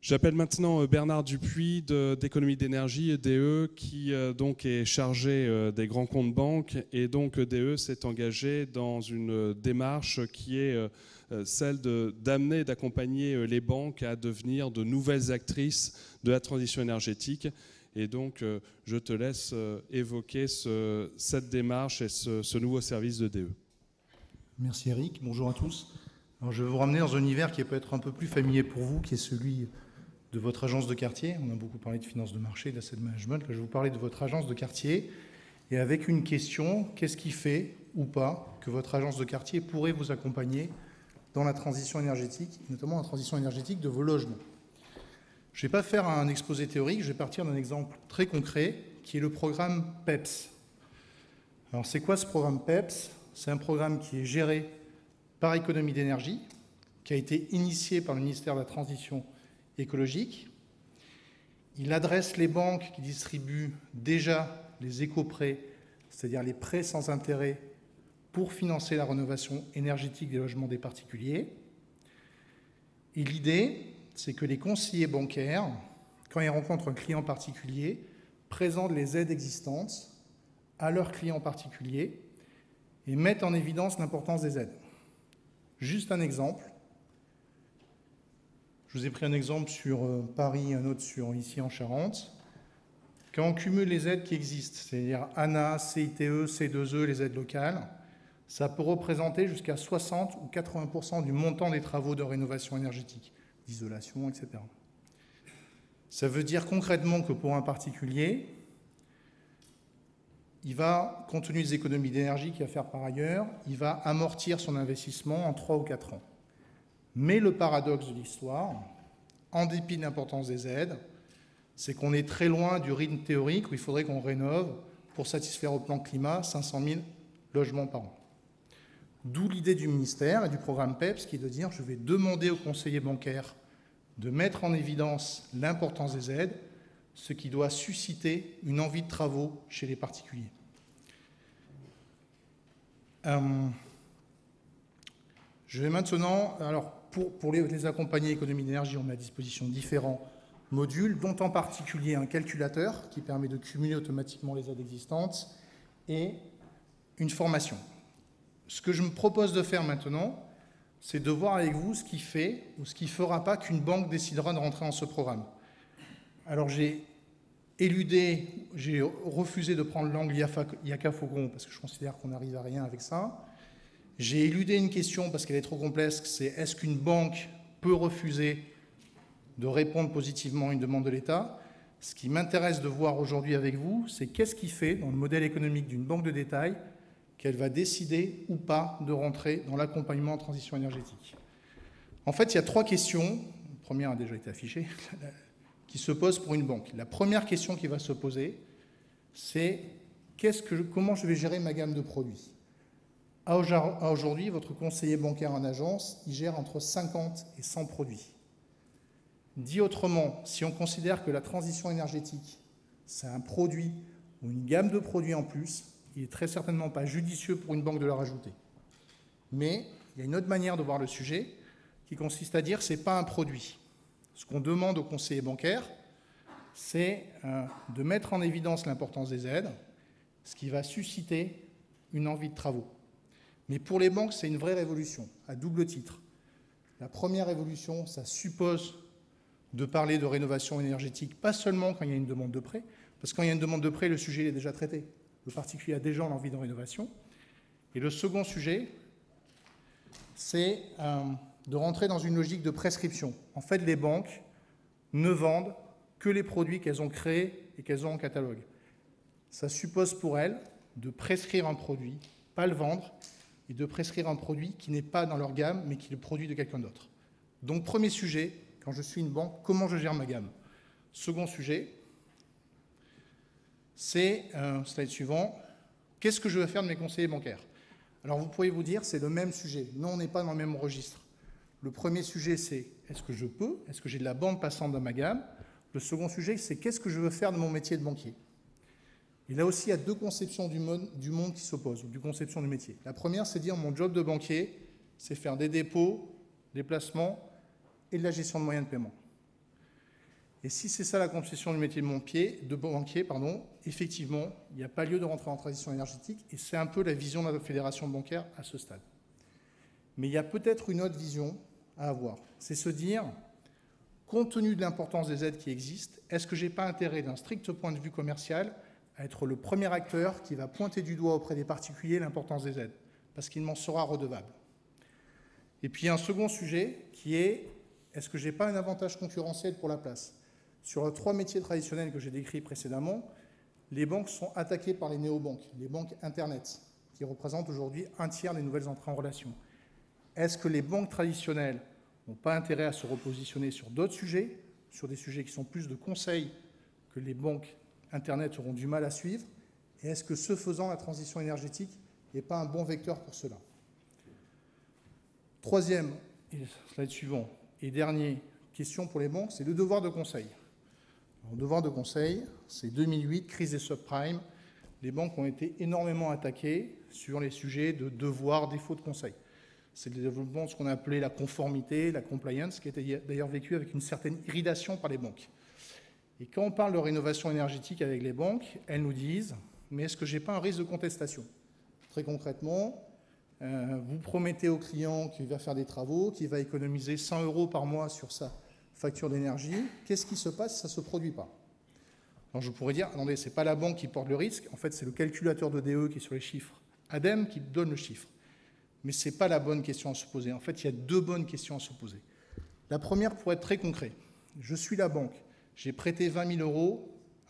J'appelle maintenant Bernard Dupuis d'Économie d'énergie, EDE, qui donc est chargé des grands comptes banques. Et donc EDE s'est engagé dans une démarche qui est celle d'amener, d'accompagner les banques à devenir de nouvelles actrices de la transition énergétique. Et donc je te laisse évoquer cette démarche et ce nouveau service d'EDE. Merci Eric, bonjour à tous. Alors, je vais vous ramener dans un univers qui est peut-être un peu plus familier pour vous, qui est celui de votre agence de quartier. On a beaucoup parlé de finance de marché, d'asset management. Là, je vais vous parler de votre agence de quartier. Et avec une question, qu'est-ce qui fait ou pas que votre agence de quartier pourrait vous accompagner dans la transition énergétique, notamment la transition énergétique de vos logements? Je ne vais pas faire un exposé théorique, je vais partir d'un exemple très concret, qui est le programme PEPS. Alors, c'est quoi ce programme PEPS? C'est un programme qui est géré par Économie d'énergie, qui a été initié par le ministère de la Transition écologique. Il adresse les banques qui distribuent déjà les éco-prêts, c'est-à-dire les prêts sans intérêt pour financer la rénovation énergétique des logements des particuliers. Et l'idée, c'est que les conseillers bancaires, quand ils rencontrent un client particulier, présentent les aides existantes à leurs clients particuliers et mettent en évidence l'importance des aides. Juste un exemple. Je vous ai pris un exemple sur Paris, un autre ici en Charente. Quand on cumule les aides qui existent, c'est-à-dire ANA, CITE, C2E, les aides locales, ça peut représenter jusqu'à 60 ou 80% du montant des travaux de rénovation énergétique, d'isolation, etc. Ça veut dire concrètement que pour un particulier, il va, compte tenu des économies d'énergie qu'il va faire par ailleurs, il va amortir son investissement en 3 ou 4 ans. Mais le paradoxe de l'histoire, en dépit de l'importance des aides, c'est qu'on est très loin du rythme théorique où il faudrait qu'on rénove pour satisfaire au plan climat 500 000 logements par an. D'où l'idée du ministère et du programme PEPS qui est de dire je vais demander aux conseillers bancaires de mettre en évidence l'importance des aides, ce qui doit susciter une envie de travaux chez les particuliers. Je vais maintenant, alors pour les accompagner Économie d'énergie, on met à disposition différents modules, dont en particulier un calculateur qui permet de cumuler automatiquement les aides existantes et une formation. Ce que je me propose de faire maintenant, c'est de voir avec vous ce qui fait ou ce qui ne fera pas qu'une banque décidera de rentrer dans ce programme. Alors j'ai refusé de prendre l'angle IACA-Faucon parce que je considère qu'on n'arrive à rien avec ça. J'ai éludé une question parce qu'elle est trop complexe, c'est est-ce qu'une banque peut refuser de répondre positivement à une demande de l'État? Ce qui m'intéresse de voir aujourd'hui avec vous, c'est qu'est-ce qui fait dans le modèle économique d'une banque de détail qu'elle va décider ou pas de rentrer dans l'accompagnement en transition énergétique. En fait, il y a 3 questions, la première a déjà été affichée, qui se posent pour une banque. La première question qui va se poser, c'est comment je vais gérer ma gamme de produits? À aujourd'hui, votre conseiller bancaire en agence, il gère entre 50 et 100 produits. Dit autrement, si on considère que la transition énergétique, c'est un produit ou une gamme de produits en plus, il n'est très certainement pas judicieux pour une banque de leur ajouter. Mais il y a une autre manière de voir le sujet qui consiste à dire que ce n'est pas un produit. Ce qu'on demande aux conseillers bancaires, c'est de mettre en évidence l'importance des aides, ce qui va susciter une envie de travaux. Mais pour les banques, c'est une vraie révolution, à double titre. La première révolution, ça suppose de parler de rénovation énergétique, pas seulement quand il y a une demande de prêt, parce que quand il y a une demande de prêt, le sujet est déjà traité. Le particulier a déjà l'envie de rénovation. Et le second sujet, c'est de rentrer dans une logique de prescription. En fait, les banques ne vendent que les produits qu'elles ont créés et qu'elles ont en catalogue. Ça suppose pour elles de prescrire un produit, pas le vendre, et de prescrire un produit qui n'est pas dans leur gamme, mais qui est le produit de quelqu'un d'autre. Donc, premier sujet, quand je suis une banque, comment je gère ma gamme? Second sujet, c'est, slide suivant, qu'est-ce que je veux faire de mes conseillers bancaires? Alors, vous pourriez vous dire, c'est le même sujet. Non, on n'est pas dans le même registre. Le premier sujet, c'est est-ce que je peux? Est-ce que j'ai de la bande passante dans ma gamme? Le second sujet, c'est qu'est-ce que je veux faire de mon métier de banquier? Et là aussi, il y a 2 conceptions du monde qui s'opposent, ou 2 conceptions du métier. La première, c'est dire mon job de banquier, c'est faire des dépôts, des placements et de la gestion de moyens de paiement. Et si c'est ça la conception du métier de banquier, effectivement, il n'y a pas lieu de rentrer en transition énergétique, et c'est un peu la vision de la fédération bancaire à ce stade. Mais il y a peut-être une autre vision à avoir, c'est se dire, compte tenu de l'importance des aides qui existent, est-ce que je n'ai pas intérêt, d'un strict point de vue commercial, à être le premier acteur qui va pointer du doigt auprès des particuliers l'importance des aides, parce qu'il m'en sera redevable. Et puis un second sujet qui est, est-ce que je n'ai pas un avantage concurrentiel pour la place? Sur les 3 métiers traditionnels que j'ai décrits précédemment, les banques sont attaquées par les néobanques, les banques Internet, qui représentent aujourd'hui 1/3 des nouvelles entrées en relation. Est-ce que les banques traditionnelles n'ont pas intérêt à se repositionner sur d'autres sujets, sur des sujets qui sont plus de conseils que les banques Internet auront du mal à suivre? Et est-ce que ce faisant, la transition énergétique n'est pas un bon vecteur pour cela? Troisième, slide suivant, et dernière question pour les banques, c'est le devoir de conseil. Le devoir de conseil, c'est 2008, crise des subprimes. Les banques ont été énormément attaquées sur les sujets de devoir, défaut de conseil. C'est le développement de ce qu'on a appelé la conformité, la compliance, qui était d'ailleurs vécu avec une certaine irritation par les banques. Et quand on parle de rénovation énergétique avec les banques, elles nous disent « mais est-ce que je n'ai pas un risque de contestation ?» Très concrètement, vous promettez au client qu'il va faire des travaux, qu'il va économiser 100 € par mois sur sa facture d'énergie. Qu'est-ce qui se passe si ça ne se produit pas? Alors je pourrais dire, attendez, ce n'est pas la banque qui porte le risque, en fait c'est le calculateur de DE qui est sur les chiffres ADEME qui donne le chiffre. Mais ce n'est pas la bonne question à se poser. En fait, il y a 2 bonnes questions à se poser. La première, pour être très concret, je suis la banque, j'ai prêté 20 000 €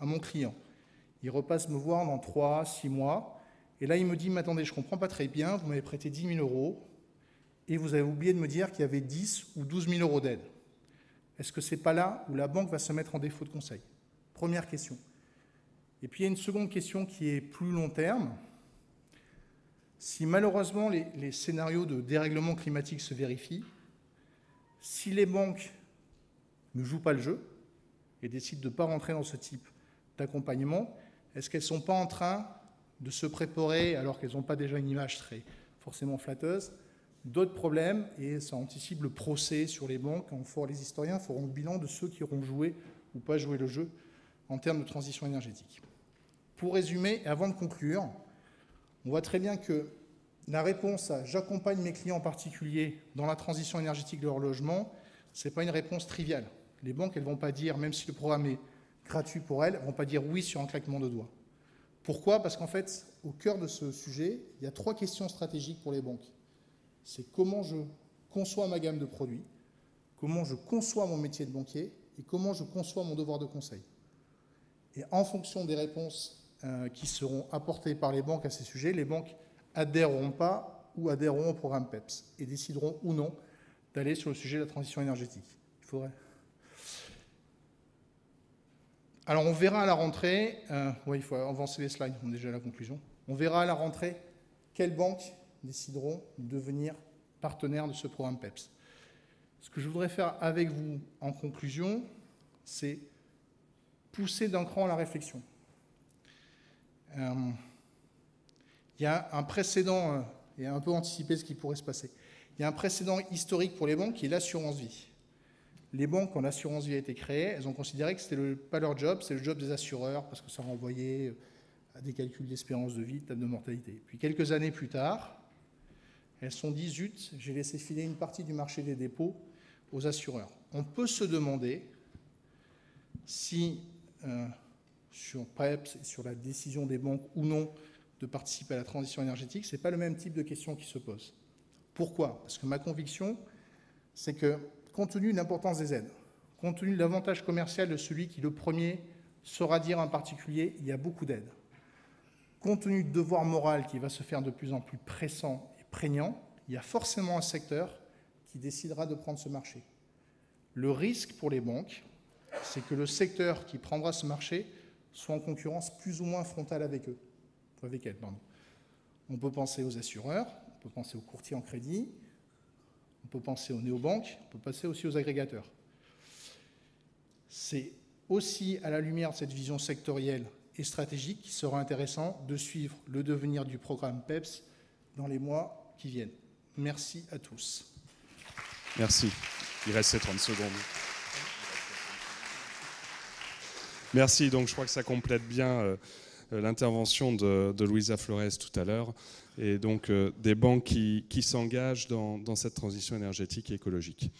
à mon client. Il repasse me voir dans 3, 6 mois, et là il me dit, mais attendez, je ne comprends pas très bien, vous m'avez prêté 10 000 € et vous avez oublié de me dire qu'il y avait 10 ou 12 000 € d'aide. Est-ce que ce n'est pas là où la banque va se mettre en défaut de conseil? Première question. Et puis il y a une seconde question qui est plus long terme. Si malheureusement les scénarios de dérèglement climatique se vérifient, si les banques ne jouent pas le jeu et décident de ne pas rentrer dans ce type d'accompagnement, est-ce qu'elles ne sont pas en train de se préparer, alors qu'elles n'ont pas déjà une image très forcément flatteuse, d'autres problèmes, et ça anticipe le procès sur les banques. Les historiens feront le bilan de ceux qui auront joué ou pas joué le jeu en termes de transition énergétique. Pour résumer, et avant de conclure, on voit très bien que la réponse à « j'accompagne mes clients particuliers dans la transition énergétique de leur logement », ce n'est pas une réponse triviale. Les banques, elles ne vont pas dire, même si le programme est gratuit pour elles, elles ne vont pas dire oui sur un claquement de doigts. Pourquoi? Parce qu'en fait, au cœur de ce sujet, il y a 3 questions stratégiques pour les banques. C'est comment je conçois ma gamme de produits, comment je conçois mon métier de banquier et comment je conçois mon devoir de conseil. Et en fonction des réponses qui seront apportées par les banques à ces sujets, les banques adhéreront pas ou adhéreront au programme PEPS et décideront ou non d'aller sur le sujet de la transition énergétique. Il faudrait... Alors on verra à la rentrée, il faut avancer les slides, on est déjà à la conclusion. On verra à la rentrée quelles banques décideront de devenir partenaires de ce programme PEPS. Ce que je voudrais faire avec vous en conclusion, c'est pousser d'un cran la réflexion. Il y a un précédent, et un peu anticiper ce qui pourrait se passer. Il y a un précédent historique pour les banques qui est l'assurance vie. Les banques, quand l'assurance vie a été créée, elles ont considéré que ce n'était pas leur job, c'est le job des assureurs, parce que ça renvoyait à des calculs d'espérance de vie, de table de mortalité. Puis quelques années plus tard, elles se sont dit, zut, j'ai laissé filer une partie du marché des dépôts aux assureurs. On peut se demander si, sur PEPS et sur la décision des banques ou non de participer à la transition énergétique, ce n'est pas le même type de question qui se pose. Pourquoi? Parce que ma conviction, c'est que, compte tenu de l'importance des aides, compte tenu de l'avantage commercial de celui qui, le premier, saura dire en particulier, il y a beaucoup d'aides, compte tenu du devoir moral qui va se faire de plus en plus pressant et prégnant, il y a forcément un secteur qui décidera de prendre ce marché. Le risque pour les banques, c'est que le secteur qui prendra ce marché soit en concurrence plus ou moins frontale avec eux. Avec elles, pardon. On peut penser aux assureurs, on peut penser aux courtiers en crédit, on peut penser aux néobanques, on peut penser aussi aux agrégateurs. C'est aussi à la lumière de cette vision sectorielle et stratégique qu'il sera intéressant de suivre le devenir du programme PEPS dans les mois qui viennent. Merci à tous. Merci. Il reste 30 secondes. Merci. Donc je crois que ça complète bien l'intervention de Louisa Flores tout à l'heure, et donc des banques qui s'engagent dans cette transition énergétique et écologique.